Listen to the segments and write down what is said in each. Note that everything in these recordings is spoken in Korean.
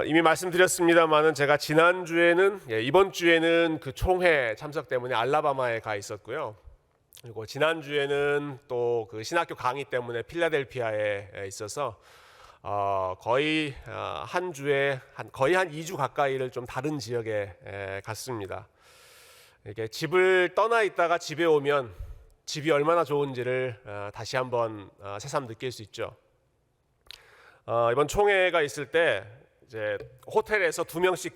이미 말씀드렸습니다만은 제가 지난주에는 이번 주에는 그 총회 참석 때문에 알라바마에 가 있었고요. 그리고 지난주에는 또 그 신학교 강의 때문에 필라델피아에 있어서 거의 한 주에 거의 한 2주 가까이를 좀 다른 지역에 갔습니다. 이렇게 집을 떠나 있다가 집에 오면 집이 얼마나 좋은지를 다시 한번 새삼 느낄 수 있죠. 이번 총회가 있을 때 이제 호텔에서 두 명씩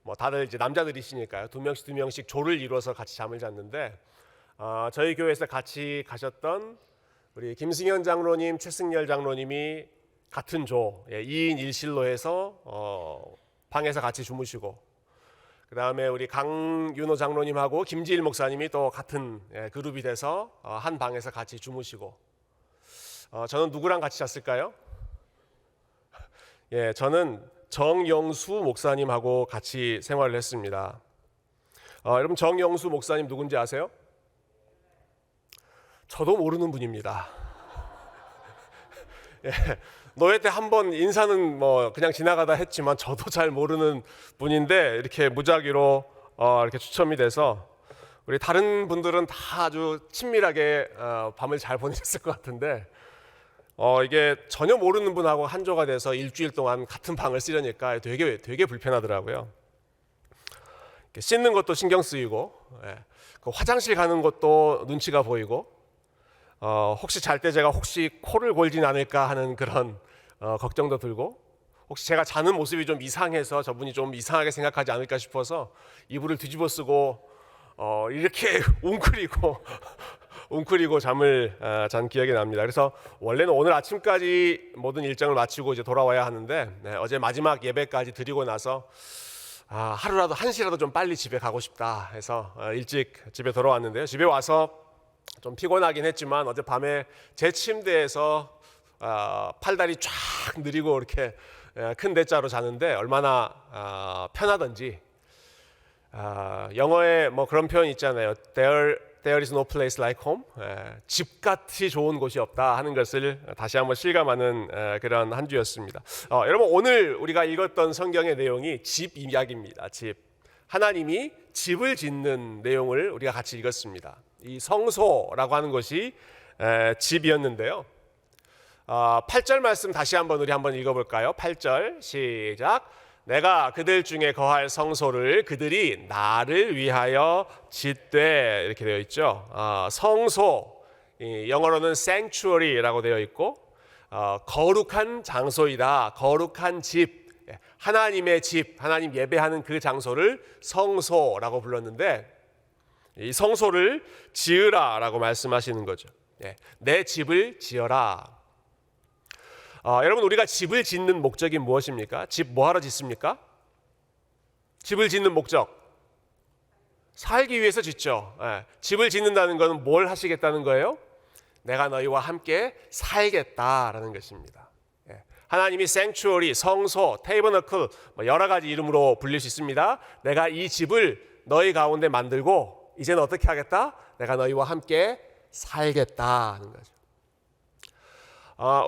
뭐 다들 이제 남자들이시니까요. 두 명씩 조를 이루어서 같이 잠을 잤는데 저희 교회에서 같이 가셨던 우리 김승현 장로님, 최승열 장로님이 같은 조 2인 1실로 해서 방에서 같이 주무시고, 그 다음에 우리 강윤호 장로님하고 김지일 목사님이 또 같은 그룹이 돼서 한 방에서 같이 주무시고, 저는 누구랑 같이 잤을까요? 저는 정영수 목사님하고 같이 생활을 했습니다. 여러분 정영수 목사님 누군지 아세요? 저도 모르는 분입니다. 노예 때 한번 인사는 뭐 그냥 지나가다 했지만 저도 잘 모르는 분인데 이렇게 무작위로 이렇게 추첨이 돼서 우리 다른 분들은 다 아주 친밀하게 밤을 잘 보내셨을 것 같은데 이게 전혀 모르는 분하고 한 조가 돼서 일주일 동안 같은 방을 쓰려니까 되게 불편하더라고요. 씻는 것도 신경 쓰이고, 그 화장실 가는 것도 눈치가 보이고, 혹시 잘 때 제가 혹시 코를 골진 않을까 하는 그런 걱정도 들고, 혹시 제가 자는 모습이 좀 이상해서 저분이 좀 이상하게 생각하지 않을까 싶어서 이불을 뒤집어 쓰고 이렇게 웅크리고 잠을 잔 기억이 납니다. 그래서 원래는 오늘 아침까지 모든 일정을 마치고 이제 돌아와야 하는데 어제 마지막 예배까지 드리고 나서 하루라도 한시라도 좀 빨리 집에 가고 싶다 해서 일찍 집에 돌아왔는데요. 집에 와서 좀 피곤하긴 했지만 어젯밤에 제 침대에서 팔다리 쫙 느리고 이렇게 큰 대자로 자는데 얼마나 편하던지. 영어에 뭐 그런 표현 있잖아요. There is no place like home. 집같이 좋은 곳이 없다 하는 것을 다시 한번 실감하는 그런 한 주였습니다. 여러분 오늘 우리가 읽었던 성경의 내용이 집 이야기입니다. 집. 하나님이 집을 짓는 내용을 우리가 같이 읽었습니다. 이 성소라고 하는 것이 집이었는데요. 8절 말씀 다시 한번 우리 한번 읽어볼까요? 8절 시작. 내가 그들 중에 거할 성소를 그들이 나를 위하여 짓되, 이렇게 되어 있죠. 성소, 영어로는 sanctuary라고 되어 있고 거룩한 장소이다. 거룩한 집, 하나님의 집, 하나님 예배하는 그 장소를 성소라고 불렀는데 이 성소를 지으라라고 말씀하시는 거죠. 내 집을 지어라. 여러분 우리가 집을 짓는 목적이 무엇입니까? 집 뭐하러 짓습니까? 집을 짓는 목적 살기 위해서 짓죠. 집을 짓는다는 것은 뭘 하시겠다는 거예요? 내가 너희와 함께 살겠다라는 것입니다. 하나님이 sanctuary, 성소, tabernacle 여러 가지 이름으로 불릴 수 있습니다. 내가 이 집을 너희 가운데 만들고 이제는 어떻게 하겠다? 내가 너희와 함께 살겠다 하는 거죠.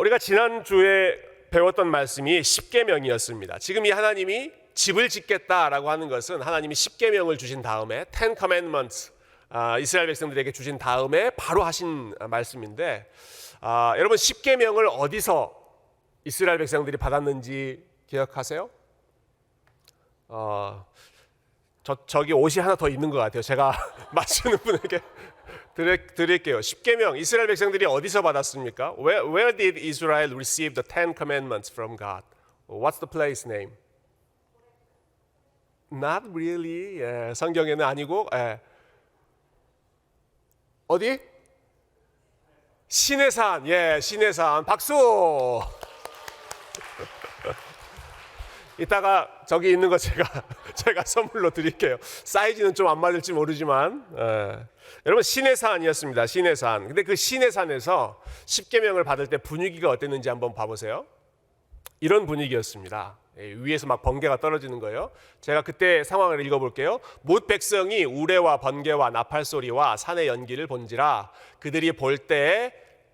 우리가 지난주에 배웠던 말씀이 십계명이었습니다. 지금 이 하나님이 집을 짓겠다라고 하는 것은 하나님이 십계명을 주신 다음에 Ten Commandments 이스라엘 백성들에게 주신 다음에 바로 하신 말씀인데 여러분 십계명을 어디서 이스라엘 백성들이 받았는지 기억하세요? 저기 옷이 하나 더 있는 것 같아요. 제가 맞추는 분에게 드릴게요. 십계명 이스라엘 백성들이 어디서 받았습니까? Where did Israel receive the Ten Commandments from God? What's the place name? Not really. 성경에는 아니고 어디? 시내산. 시내산. 박수. 이따가 저기 있는 거 제가 선물로 드릴게요. 사이즈는 좀 안 맞을지 모르지만 여러분 시내산이었습니다. 시내산. 근데 그 시내산에서 십계명을 받을 때 분위기가 어땠는지 한번 봐보세요. 이런 분위기였습니다. 위에서 막 번개가 떨어지는 거예요. 제가 그때 상황을 읽어볼게요. 못 백성이 우레와 번개와 나팔 소리와 산의 연기를 본지라 그들이 볼 때에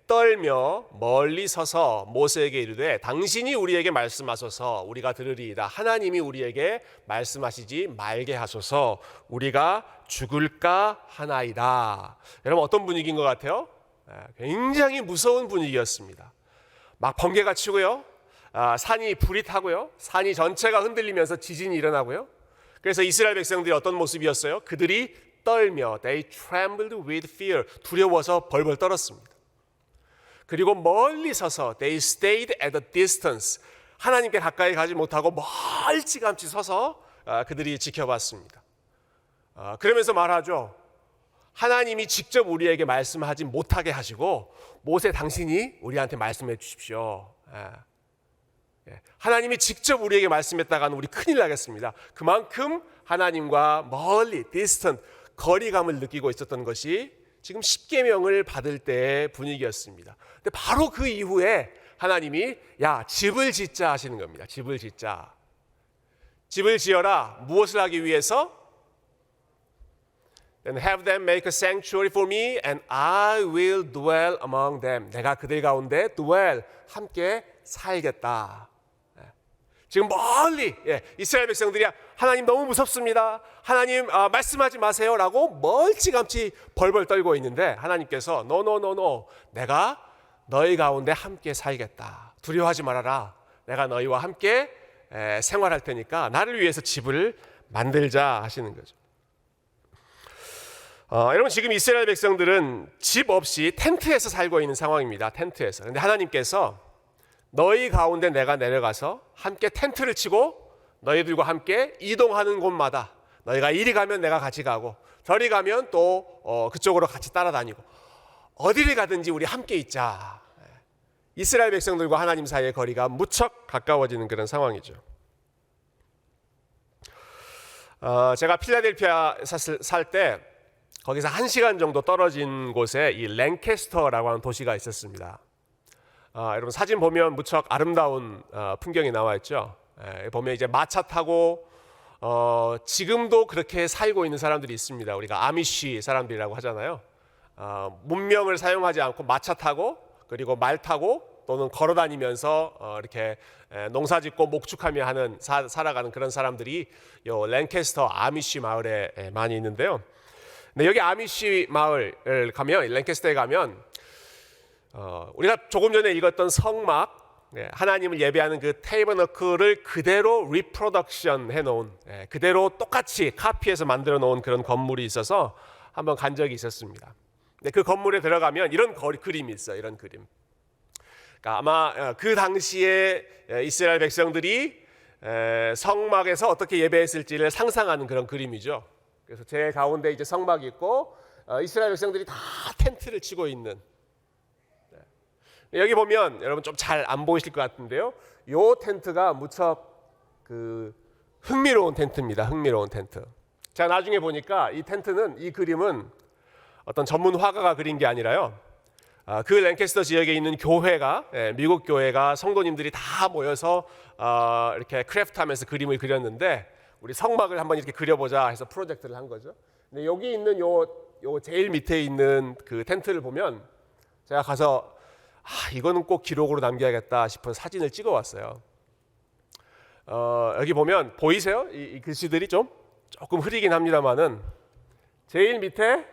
떨며 멀리 서서 모세에게 이르되 당신이 우리에게 말씀하소서 우리가 들으리이다. 하나님이 우리에게 말씀하시지 말게 하소서 우리가 죽을까 하나이다. 여러분 어떤 분위기인 것 같아요? 굉장히 무서운 분위기였습니다. 막 번개가 치고요. 산이 불이 타고요. 산이 전체가 흔들리면서 지진이 일어나고요. 그래서 이스라엘 백성들이 어떤 모습이었어요? 그들이 떨며 they trembled with fear 두려워서 벌벌 떨었습니다. 그리고 멀리 서서 they stayed at a distance 하나님께 가까이 가지 못하고 멀찌감치 서서 그들이 지켜봤습니다. 그러면서 말하죠. 하나님이 직접 우리에게 말씀하지 못하게 하시고 모세 당신이 우리한테 말씀해 주십시오. 하나님이 직접 우리에게 말씀했다가는 우리 큰일 나겠습니다. 그만큼 하나님과 멀리 distant 거리감을 느끼고 있었던 것이 지금 십계명을 받을 때의 분위기였습니다. 근데 바로 그 이후에 하나님이 야 집을 짓자 하시는 겁니다. 집을 짓자. 집을 지어라. 무엇을 하기 위해서? Then have them make a sanctuary for me and I will dwell among them. 내가 그들 가운데 dwell 함께 살겠다. 지금 멀리 이스라엘 백성들이 하나님 너무 무섭습니다. 하나님 말씀하지 마세요 라고 멀찌감치 벌벌 떨고 있는데 하나님께서 no 내가 너희 가운데 함께 살겠다. 두려워하지 말아라. 내가 너희와 함께 생활할 테니까 나를 위해서 집을 만들자 하시는 거죠. 여러분 지금 이스라엘 백성들은 집 없이 텐트에서 살고 있는 상황입니다. 텐트에서. 그런데 하나님께서 너희 가운데 내가 내려가서 함께 텐트를 치고 너희들과 함께 이동하는 곳마다 너희가 이리 가면 내가 같이 가고 저리 가면 또 그쪽으로 같이 따라다니고 어디를 가든지 우리 함께 있자. 이스라엘 백성들과 하나님 사이의 거리가 무척 가까워지는 그런 상황이죠. 제가 필라델피아 살 때 거기서 1시간 정도 떨어진 곳에 이 랭캐스터라고 하는 도시가 있었습니다. 여러분 사진 보면 무척 아름다운 풍경이 나와 있죠. 보면 이제 마차 타고 지금도 그렇게 살고 있는 사람들이 있습니다. 우리가 아미쉬 사람들이라고 하잖아요. 문명을 사용하지 않고 마차 타고 그리고 말 타고 또는 걸어 다니면서 이렇게 농사짓고 목축하며 하는 살아가는 그런 사람들이 요 랭캐스터 아미쉬 마을에 많이 있는데요. 근데 여기 아미쉬 마을을 가면 랭캐스터에 가면 우리가 조금 전에 읽었던 성막 하나님을 예배하는 그 테이버너클을 그대로 리프로덕션 해놓은 그대로 똑같이 카피해서 만들어 놓은 그런 건물이 있어서 한번 간 적이 있었습니다. 근데 그 건물에 들어가면 이런 그림이 있어요. 이런 그림. 그러니까 아마 그 당시에 이스라엘 백성들이 성막에서 어떻게 예배했을지를 상상하는 그런 그림이죠. 그래서 제 가운데 이제 성막이 있고 이스라엘 백성들이 다 텐트를 치고 있는. 여기 보면 여러분 좀 잘 안 보이실 것 같은데요. 요 텐트가 무척 흥미로운 텐트입니다. 흥미로운 텐트. 제가 나중에 보니까 이 텐트는 이 그림은 어떤 전문 화가가 그린 게 아니라요. 그 랭캐스터 지역에 있는 교회가 미국 교회가 성도님들이 다 모여서 이렇게 크래프트하면서 그림을 그렸는데 우리 성막을 한번 이렇게 그려보자 해서 프로젝트를 한 거죠. 근데 여기 있는 요 제일 밑에 있는 그 텐트를 보면 제가 가서 이거는 꼭 기록으로 남겨야겠다 싶어서 사진을 찍어 왔어요. 여기 보면 보이세요? 이 글씨들이 조금 흐리긴 합니다만은 제일 밑에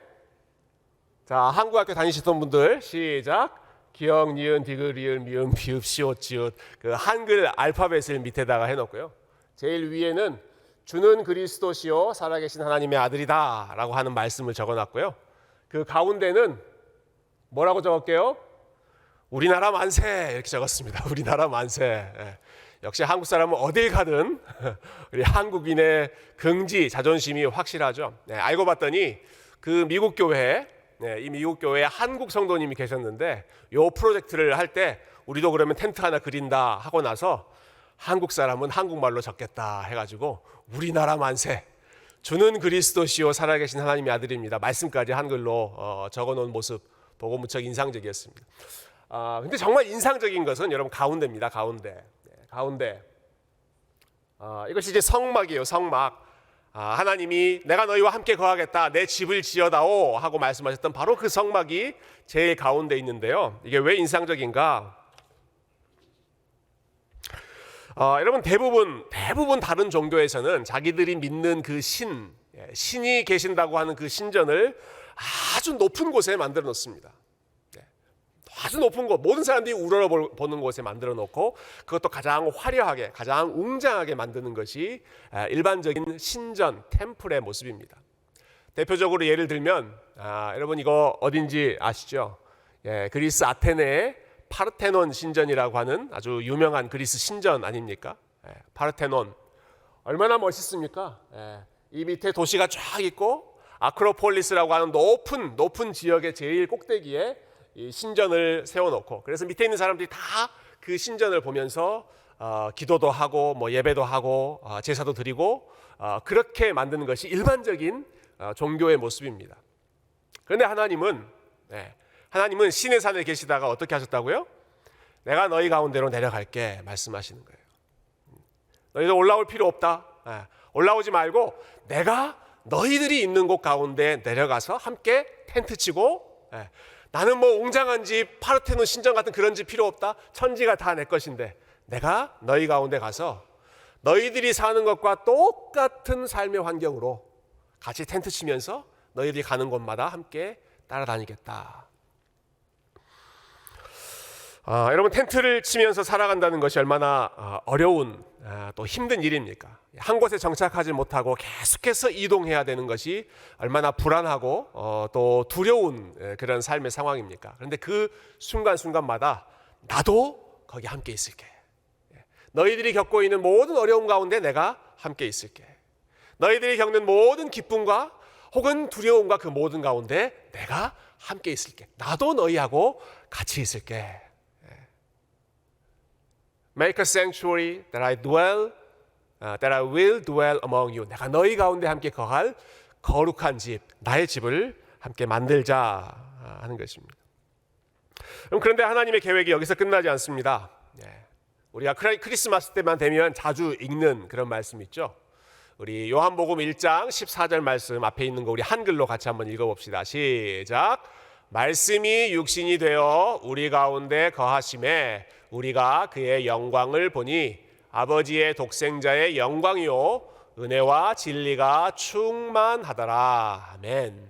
자 한국학교 다니시던 분들 시작 기역 니은 디귿 리을 미음 비읍 시옷 지읒 그 한글 알파벳을 밑에다가 해놓고요. 제일 위에는 주는 그리스도시요 살아계신 하나님의 아들이다 라고 하는 말씀을 적어놨고요. 그 가운데는 뭐라고 적을게요? 우리나라 만세 이렇게 적었습니다. 우리나라 만세. 역시 한국 사람은 어딜 가든 우리 한국인의 긍지 자존심이 확실하죠. 알고 봤더니 그 미국 교회에 이 미국 교회에 한국 성도님이 계셨는데 이 프로젝트를 할 때 우리도 그러면 텐트 하나 그린다 하고 나서 한국 사람은 한국말로 적겠다 해가지고 우리나라 만세 주는 그리스도시요 살아계신 하나님의 아들입니다. 말씀까지 한글로 적어놓은 모습 보고 무척 인상적이었습니다. 근데 정말 인상적인 것은 여러분 가운데입니다. 가운데. 이것이 이제 성막이에요. 성막. 하나님이 내가 너희와 함께 거하겠다, 내 집을 지어다오 하고 말씀하셨던 바로 그 성막이 제일 가운데 있는데요. 이게 왜 인상적인가? 여러분 대부분 다른 종교에서는 자기들이 믿는 그 신이 계신다고 하는 그 신전을 아주 높은 곳에 만들어 놓습니다. 아주 높은 곳, 모든 사람들이 우러러보는 곳에 만들어 놓고 그것도 가장 화려하게, 가장 웅장하게 만드는 것이 일반적인 신전, 템플의 모습입니다. 대표적으로 예를 들면 여러분 이거 어딘지 아시죠? 그리스 아테네의 파르테논 신전이라고 하는 아주 유명한 그리스 신전 아닙니까? 파르테논 얼마나 멋있습니까? 이 밑에 도시가 쫙 있고 아크로폴리스라고 하는 높은 지역의 제일 꼭대기에 이 신전을 세워놓고, 그래서 밑에 있는 사람들이 다 그 신전을 보면서 기도도 하고 뭐 예배도 하고 제사도 드리고 그렇게 만드는 것이 일반적인 종교의 모습입니다. 그런데 하나님은 신의 산에 계시다가 어떻게 하셨다고요? 내가 너희 가운데로 내려갈게 말씀하시는 거예요. 너희들 올라올 필요 없다. 올라오지 말고 내가 너희들이 있는 곳 가운데 내려가서 함께 텐트 치고, 나는 뭐 웅장한 집, 파르테논 신전 같은 그런 집 필요 없다. 천지가 다 내 것인데 내가 너희 가운데 가서 너희들이 사는 것과 똑같은 삶의 환경으로 같이 텐트 치면서 너희들이 가는 곳마다 함께 따라다니겠다. 여러분 텐트를 치면서 살아간다는 것이 얼마나 어려운 또 힘든 일입니까? 한 곳에 정착하지 못하고 계속해서 이동해야 되는 것이 얼마나 불안하고 또 두려운 그런 삶의 상황입니까? 그런데 그 순간순간마다 나도 거기 함께 있을게. 너희들이 겪고 있는 모든 어려움 가운데 내가 함께 있을게. 너희들이 겪는 모든 기쁨과 혹은 두려움과 그 모든 가운데 내가 함께 있을게. 나도 너희하고 같이 있을게. Make a sanctuary that I will dwell among you. 내가 너희 가운데 함께 거할 거룩한 집, 나의 집을 함께 만들자 하는 것입니다. 그런데 하나님의 계획이 여기서 끝나지 않습니다. 우리가 크리스마스 때만 되면 자주 읽는 그런 말씀 있죠. 우리 요한복음 1장 14절 말씀 앞에 있는 거 우리 한글로 같이 한번 읽어봅시다. 시작. 말씀이 육신이 되어 우리 가운데 거하심에 우리가 그의 영광을 보니 아버지의 독생자의 영광이요 은혜와 진리가 충만하더라. 아멘.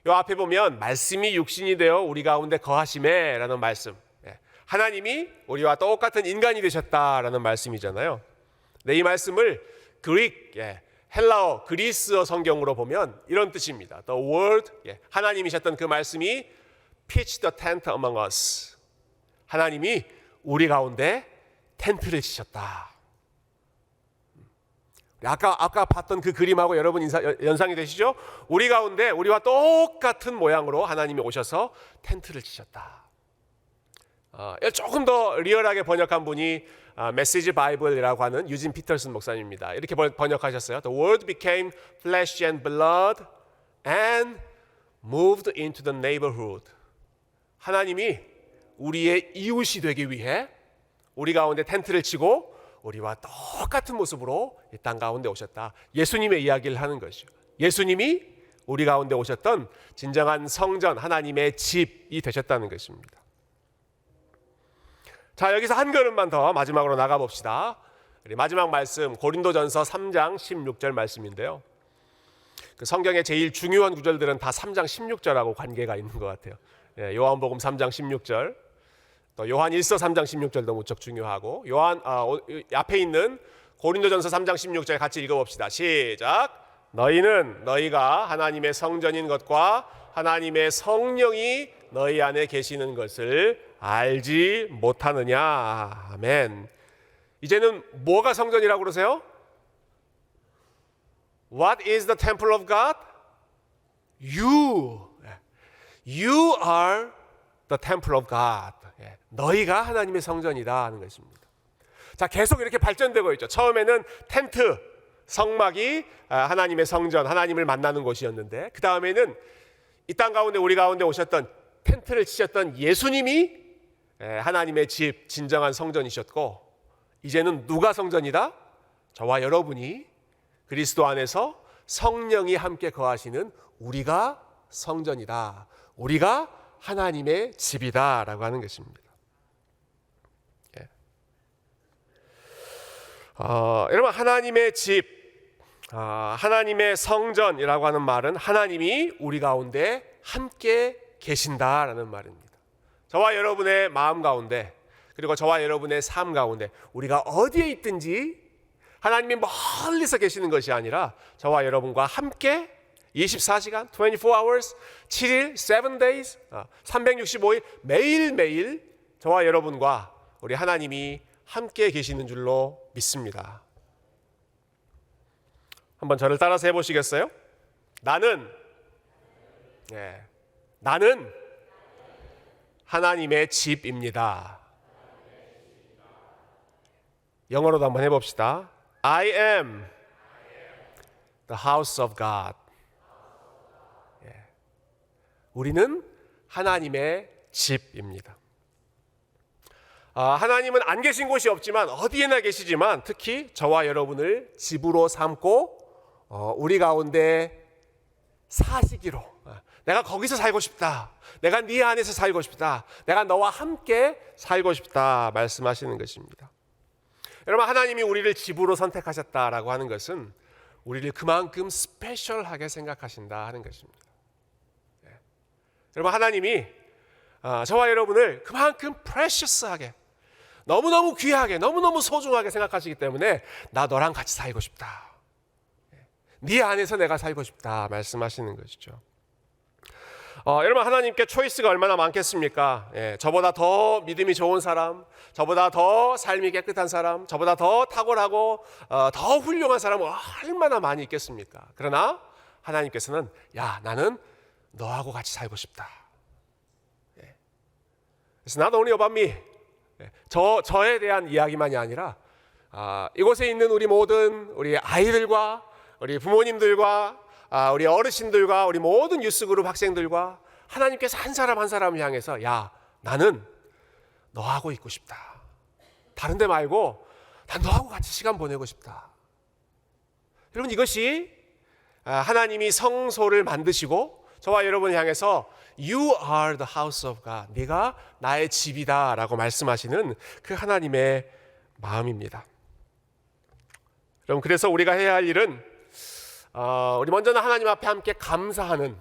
요 앞에 보면 말씀이 육신이 되어 우리 가운데 거하심에 라는 말씀, 하나님이 우리와 똑같은 인간이 되셨다라는 말씀이잖아요. 네, 이 말씀을 헬라어, 그리스어 성경으로 보면 이런 뜻입니다. The word, 하나님이셨던 그 말씀이 pitch the tent among us. 하나님이 우리 가운데 텐트를 치셨다. 아까 봤던 그 그림하고 여러분 연상이 되시죠? 우리 가운데 우리와 똑같은 모양으로 하나님이 오셔서 텐트를 치셨다. 조금 더 리얼하게 번역한 분이 메시지 바이블이라고 하는 유진 피터슨 목사님입니다. 이렇게 번역하셨어요. The word became flesh and blood and moved into the neighborhood. 하나님이 우리의 이웃이 되기 위해 우리 가운데 텐트를 치고 우리와 똑같은 모습으로 이 땅 가운데 오셨다. 예수님의 이야기를 하는 것이죠. 예수님이 우리 가운데 오셨던 진정한 성전, 하나님의 집이 되셨다는 것입니다. 자, 여기서 한 걸음만 더 마지막으로 나가봅시다. 우리 마지막 말씀 고린도전서 3장 16절 말씀인데요. 그 성경의 제일 중요한 구절들은 다 3장 16절하고 관계가 있는 것 같아요. 요한복음 3장 16절, 또 요한 1서 3장 16절도 무척 중요하고, 앞에 있는 고린도전서 3장 16절 같이 읽어봅시다. 시작. 너희는 너희가 하나님의 성전인 것과 하나님의 성령이 너희 안에 계시는 것을 알지 못하느냐. 아멘. 이제는 뭐가 성전이라고 그러세요? What is the temple of God? You are the temple of God. 너희가 하나님의 성전이다 하는 것입니다. 자, 계속 이렇게 발전되고 있죠. 처음에는 텐트, 성막이 하나님의 성전, 하나님을 만나는 곳이었는데, 그 다음에는 이 땅 가운데 우리 가운데 오셨던 텐트를 치셨던 예수님이 하나님의 집, 진정한 성전이셨고, 이제는 누가 성전이다? 저와 여러분이 그리스도 안에서 성령이 함께 거하시는 우리가 성전이다. 우리가 하나님의 집이다라고 하는 것입니다. 예. 여러분, 하나님의 집, 하나님의 성전이라고 하는 말은 하나님이 우리 가운데 함께 계신다라는 말입니다. 저와 여러분의 마음 가운데, 그리고 저와 여러분의 삶 가운데 우리가 어디에 있든지 하나님이 멀리서 계시는 것이 아니라 저와 여러분과 함께 24시간, 24 hours, 7일, 7 days, 365일 매일매일 저와 여러분과 우리 하나님이 함께 계시는 줄로 믿습니다. 한번 저를 따라서 해보시겠어요? 나는 하나님의 집입니다. 영어로도 한번 해봅시다. I am the house of God. 우리는 하나님의 집입니다. 하나님은 안 계신 곳이 없지만 어디에나 계시지만 특히 저와 여러분을 집으로 삼고 우리 가운데 사시기로, 내가 거기서 살고 싶다, 내가 네 안에서 살고 싶다, 내가 너와 함께 살고 싶다 말씀하시는 것입니다. 여러분, 하나님이 우리를 집으로 선택하셨다라고 하는 것은 우리를 그만큼 스페셜하게 생각하신다 하는 것입니다. 여러분, 하나님이 저와 여러분을 그만큼 프레셔스하게, 너무너무 귀하게, 너무너무 소중하게 생각하시기 때문에 나 너랑 같이 살고 싶다, 네 안에서 내가 살고 싶다 말씀하시는 것이죠. 여러분, 하나님께 초이스가 얼마나 많겠습니까? 저보다 더 믿음이 좋은 사람, 저보다 더 삶이 깨끗한 사람, 저보다 더 탁월하고 더 훌륭한 사람은 얼마나 많이 있겠습니까? 그러나 하나님께서는 야, 나는 너하고 같이 살고 싶다. 그래서 not only about me, 저에 대한 이야기만이 아니라 이곳에 있는 우리 모든 우리 아이들과 우리 부모님들과 우리 어르신들과 우리 모든 유스그룹 학생들과 하나님께서 한 사람 한 사람을 향해서 야, 나는 너하고 있고 싶다. 다른 데 말고 난 너하고 같이 시간 보내고 싶다. 여러분, 이것이 하나님이 성소를 만드시고 저와 여러분을 향해서 You are the house of God, 네가 나의 집이다 라고 말씀하시는 그 하나님의 마음입니다. 여러분, 그래서 우리가 해야 할 일은 우리 먼저는 하나님 앞에 함께 감사하는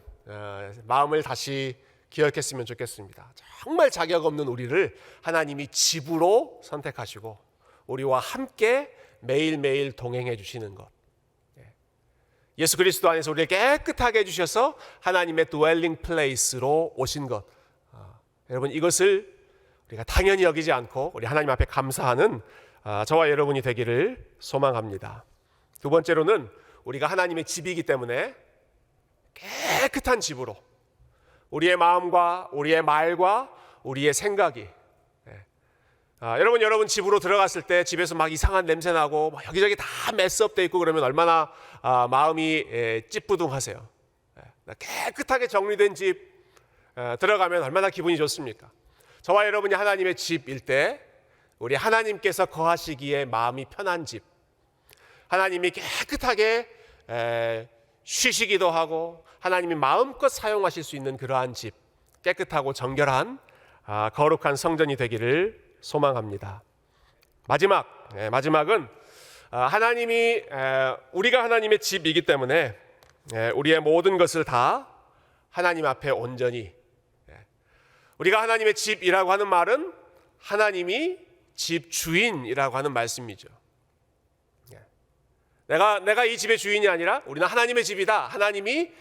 마음을 다시 기억했으면 좋겠습니다. 정말 자격 없는 우리를 하나님이 집으로 선택하시고 우리와 함께 매일매일 동행해 주시는 것, 예수 그리스도 안에서 우리를 깨끗하게 해주셔서 하나님의 dwelling place로 오신 것, 여러분, 이것을 우리가 당연히 여기지 않고 우리 하나님 앞에 감사하는 저와 여러분이 되기를 소망합니다. 두 번째로는 우리가 하나님의 집이기 때문에 깨끗한 집으로 우리의 마음과 우리의 말과 우리의 생각이, 여러분 집으로 들어갔을 때 집에서 막 이상한 냄새 나고 막 여기저기 다 메스업돼 있고 그러면 얼마나 마음이 찌뿌둥하세요. 깨끗하게 정리된 집 들어가면 얼마나 기분이 좋습니까? 저와 여러분이 하나님의 집일 때 우리 하나님께서 거하시기에 마음이 편한 집, 하나님이 깨끗하게 쉬시기도 하고 하나님이 마음껏 사용하실 수 있는 그러한 집, 깨끗하고 정결한 거룩한 성전이 되기를 소망합니다. 마지막은 하나님이 우리가 하나님의 집이기 때문에 우리의 모든 것을 다 하나님 앞에 온전히, 우리가 하나님의 집이라고 하는 말은 하나님이 집 주인이라고 하는 말씀이죠. 내가 이 집의 주인이 아니라 우리는 하나님의 집이다. 하나님이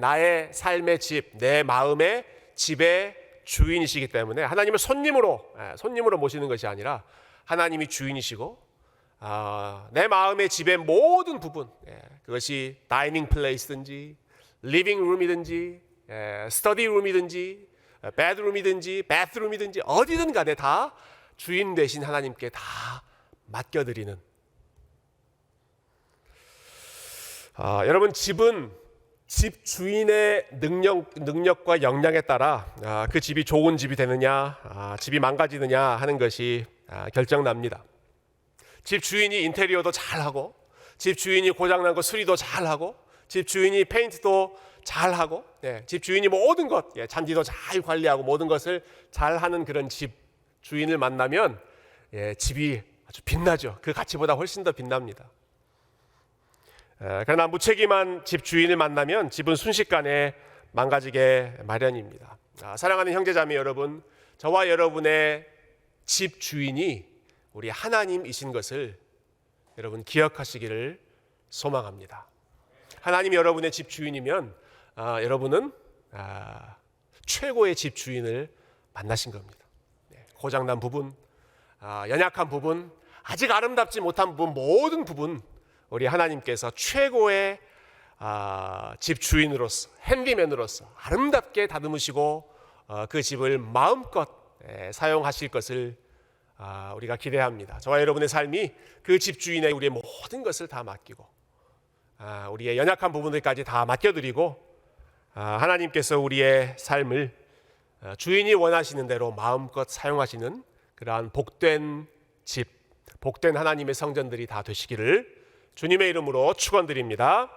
나의 삶의 집, 내 마음의 집의 주인이시기 때문에 하나님을 손님으로 모시는 것이 아니라 하나님이 주인이시고 내 마음의 집의 모든 부분, 그것이 다이닝 플레이스든지 리빙 룸이든지 스터디 룸이든지 베드룸이든지 바스룸이든지 어디든 간에 다 주인 되신 하나님께 다 맡겨드리는, 여러분, 집은 집 주인의 능력과 역량에 따라 그 집이 좋은 집이 되느냐, 집이 망가지느냐 하는 것이 결정납니다. 집 주인이 인테리어도 잘하고 집 주인이 고장난 거 수리도 잘하고, 집 주인이 페인트도 잘하고, 집 주인이 모든 것, 잔디도 잘 관리하고 모든 것을 잘하는 그런 집 주인을 만나면 집이 아주 빛나죠. 그 가치보다 훨씬 더 빛납니다. 그러나 무책임한 집 주인을 만나면 집은 순식간에 망가지게 마련입니다. 사랑하는 형제자매 여러분, 저와 여러분의 집 주인이 우리 하나님이신 것을 여러분 기억하시기를 소망합니다. 하나님이 여러분의 집 주인이면 여러분은 최고의 집 주인을 만나신 겁니다. 고장난 부분, 연약한 부분, 아직 아름답지 못한 부분, 모든 부분 우리 하나님께서 최고의 집 주인으로서, 핸디맨으로서 아름답게 다듬으시고 그 집을 마음껏 사용하실 것을 우리가 기대합니다. 저와 여러분의 삶이 그 집 주인의 우리의 모든 것을 다 맡기고 우리의 연약한 부분들까지 다 맡겨드리고 하나님께서 우리의 삶을 주인이 원하시는 대로 마음껏 사용하시는 그러한 복된 집, 복된 하나님의 성전들이 다 되시기를 주님의 이름으로 축원드립니다.